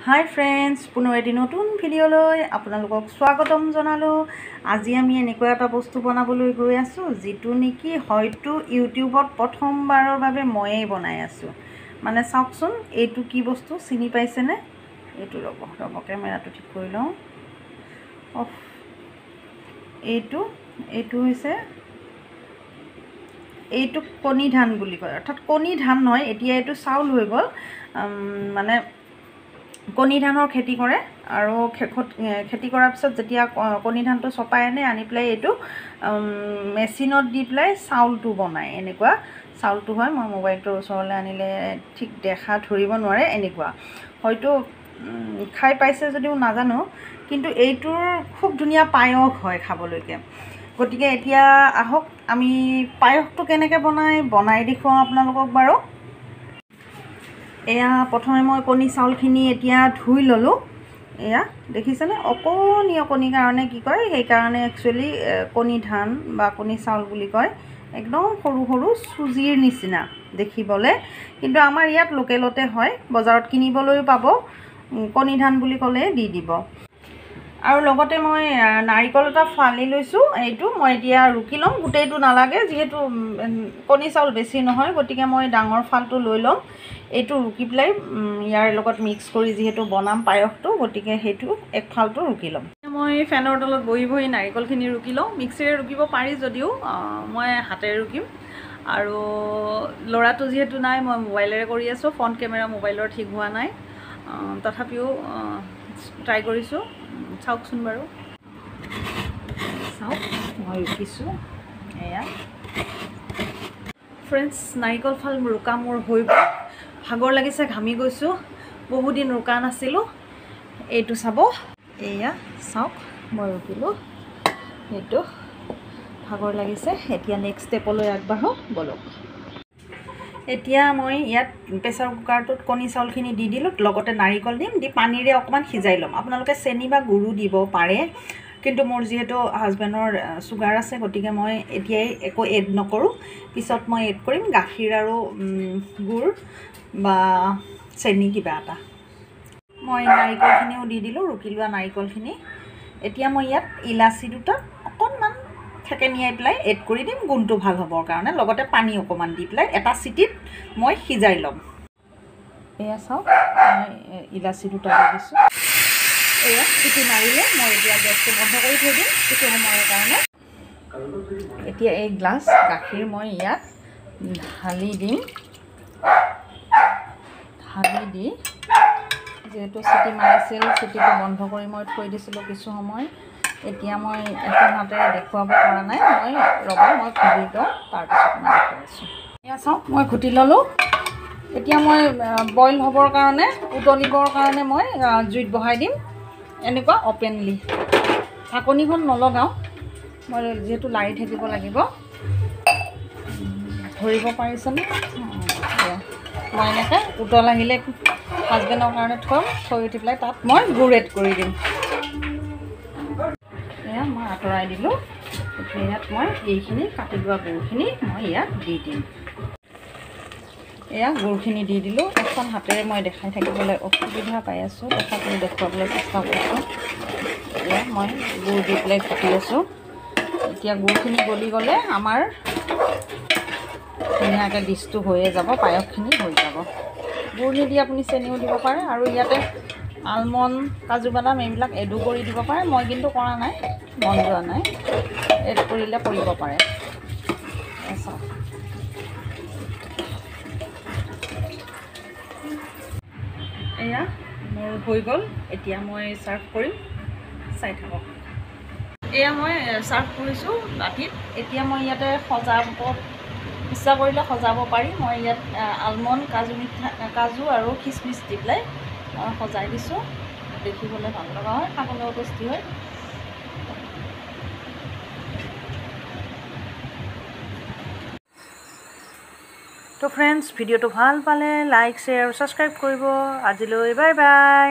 Hi friends पुनः eighty नतुन भिडिओলৈ আপোনালোকক স্বাগতম জনালো। আজি আমি এনেকুৱা এটা বস্তু বনাবলৈ গৈ আছো যেটো নেকি হয়তো ইউটিউবত প্ৰথমবাৰৰ বাবে ময়ে বনাই আছো। মানে চাওকচোন এইটো কি বস্তু চিনি পাইছে নে? এইটো ৰব কেমেৰাটো ঠিক কৰি লওঁ। অফ এইটো হৈছে এইটো কণী ধান বুলি কয়, অৰ্থাৎ কণী ধান নহয়, এতিয়া এইটো চাউল হৈ গ'ল। মানে কণী ধানৰ খেতি কৰে আৰু খেতি কৰাৰ পিছত যেতিয়া কণী ধানটো চপাই আনি পেলাই এইটো মেচিনত দি পেলাই চাউলটো বনায়। এনেকুৱা চাউলটো হয়। মই মোবাইলটোৰ ওচৰলৈ আনিলে ঠিক দেখা ধৰিব নোৱাৰে। এনেকুৱা হয়তো খাই পাইছে যদিও নাজানো, কিন্তু এইটোৰ খুব ধুনীয়া পায়স হয় খাবলৈকে। গতিকে এতিয়া আহক আমি পায়সটো কেনেকৈ বনাই দেখুৱাওঁ আপোনালোকক বাৰু। এয়া প্ৰথমে মই কণী চাউলখিনি এতিয়া ধুই ল'লোঁ। এয়া দেখিছেনে, অকণি কাৰণে কি কয়, সেইকাৰণে একচুৱেলি কণী ধান বা কণী চাউল বুলি কয়। একদম সৰু সৰু চুজিৰ নিচিনা দেখিবলৈ, কিন্তু আমাৰ ইয়াত লোকেলতে হয়, বজাৰত কিনিবলৈও পাব। কণী ধান বুলি ক'লে দি দিব। আৰু লগতে মই নাৰিকল এটা ফালি লৈছোঁ। এইটো মই এতিয়া ৰুকি ল'ম, গোটেইটো নালাগে, যিহেতু কণী চাউল বেছি নহয়, গতিকে মই ডাঙৰ ফালটো লৈ ল'ম। এইটো ৰুকি পেলাই ইয়াৰ লগত মিক্স কৰি যিহেতু বনাম পায়সটো, গতিকে সেইটো এক ফালটো ৰুকি ল'ম। মই ফেনৰ তলত বহি নাৰিকলখিনি ৰুকি লওঁ। মিক্সিৰে ৰুকিব পাৰি যদিও মই হাতেৰে ৰুকিম। আৰু ল'ৰাটো যিহেতু নাই, মই মোবাইলেৰে কৰি আছোঁ। ফ্ৰণ্ট কেমেৰা মোবাইলৰ ঠিক হোৱা নাই, তথাপিও ট্ৰাই কৰিছোঁ। চাওকচোন বাৰু, চাওক মই ৰুকিছোঁ। এয়া ফ্ৰেণ্ডছ, নাৰিকল ফাল ৰুকা মোৰ হৈ গ'ল। ভাগৰ লাগিছে, ঘামি গৈছোঁ, বহুদিন ৰুকা নাছিলোঁ। এইটো চাব, এয়া চাওক মই ৰুকিলোঁ। সেইটো ভাগৰ লাগিছে। এতিয়া নেক্সট ষ্টেপলৈ আগবাঢ়ো ব'লক। এতিয়া মই ইয়াত প্ৰেছাৰ কুকাৰটোত কণী চাউলখিনি দি দিলোঁ, লগতে নাৰিকল দিম, দি পানীৰে অকণমান সিজাই ল'ম। আপোনালোকে চেনি বা গুড়ো দিব পাৰে, কিন্তু মোৰ যিহেতু হাজবেণ্ডৰ চুগাৰ আছে, গতিকে মই এতিয়াই একো এড নকৰোঁ। পিছত মই এড কৰিম গাখীৰ আৰু গুড় বা চেনি কিবা এটা। মই নাৰিকলখিনিও দি দিলোঁ, ৰুকি লোৱা নাৰিকলখিনি। এতিয়া মই ইয়াত ইলাচি দুটা অকণমান থেকেনিয়াই পেলাই এড কৰি দিম, গোন্ধটো ভাল হ'বৰ কাৰণে। লগতে পানী অকণমান দি পেলাই এটা চিটিত মই সিজাই ল'ম। এয়া চাওক, মই ইলাচি দুটা দি দিছোঁ। এয়া চিটি মাৰিলে মই এতিয়া গেছটো বন্ধ কৰি থৈ দিম কিছু সময়ৰ কাৰণে। এতিয়া এই গ্লাছ গাখীৰ মই ইয়াত ঢালি দিম। ঢালি দি যিহেতু চিটি মাৰিছিল, চিটিটো বন্ধ কৰি মই থৈ দিছিলোঁ কিছু সময়। এতিয়া মই এখন হাতেৰে দেখুৱাব পৰা নাই, মই ঘুটি লওঁ, তাৰপিছত মই দেখুৱাই আছোঁ। এয়া চাওক, মই ঘুটি ল'লোঁ। এতিয়া মই বইল হ'বৰ কাৰণে, উতলিবৰ কাৰণে মই জুইত বহাই দিম। এনেকুৱা অপেনলি ঢাকনিখন নলগাওঁ, মই যিহেতু লাৰি থাকিব লাগিব। ধৰিব পাৰিছেনে? মই এনেকৈ উতল আহিলে হাজবেণ্ডৰ কাৰণে থৈ উঠি পেলাই তাত মই গুড় এড কৰি দিম। এয়া মই আঁতৰাই দিলোঁ। এতিয়া ইয়াত মই এইখিনি কাটি লোৱা গুড়খিনি মই ইয়াত দি দিম। এয়া গুড়খিনি দি দিলোঁ। এখন হাতেৰে মই দেখাই থাকিবলৈ অসুবিধা পাই আছোঁ, তথাপিও দেখুৱাবলৈ চেষ্টা কৰিছোঁ। এয়া মই গুড় দি পেলাই ঘুটি আছোঁ। এতিয়া গুড়খিনি গলি গ'লে আমাৰ ধুনীয়াকৈ ডিছটো হৈয়ে যাব, পায়সখিনি হৈ যাব। গুড় নিদি আপুনি চেনিও দিব পাৰে, আৰু ইয়াতে আলমণ্ড, কাজু বাদাম এইবিলাক এডো কৰি দিব পাৰে। মই কিন্তু কৰা নাই, মন যোৱা নাই। এড কৰিলে কৰিব পাৰে। চাওক, এয়া মোৰ হৈ গ'ল। এতিয়া মই ছাৰ্ভ কৰিম, চাই থাকক। এয়া মই ছাৰ্ভ কৰিছোঁ বাতিত। এতিয়া মই ইয়াতে সজাব, ইচ্ছা কৰিলে সজাব পাৰি। মই ইয়াত আলমণ্ড, কাজু আৰু খিচমিচ দি পেলাই সজাই দিছোঁ। দেখিবলৈ ভাল লগা হয়, খাবলৈও টেষ্টি হয়। তো ফ্ৰেণ্ডছ, ভিডিঅ'টো ভাল পালে লাইক, শ্বেয়াৰ আৰু ছাবস্ক্ৰাইব কৰিব। আজিলৈ বাই বাই।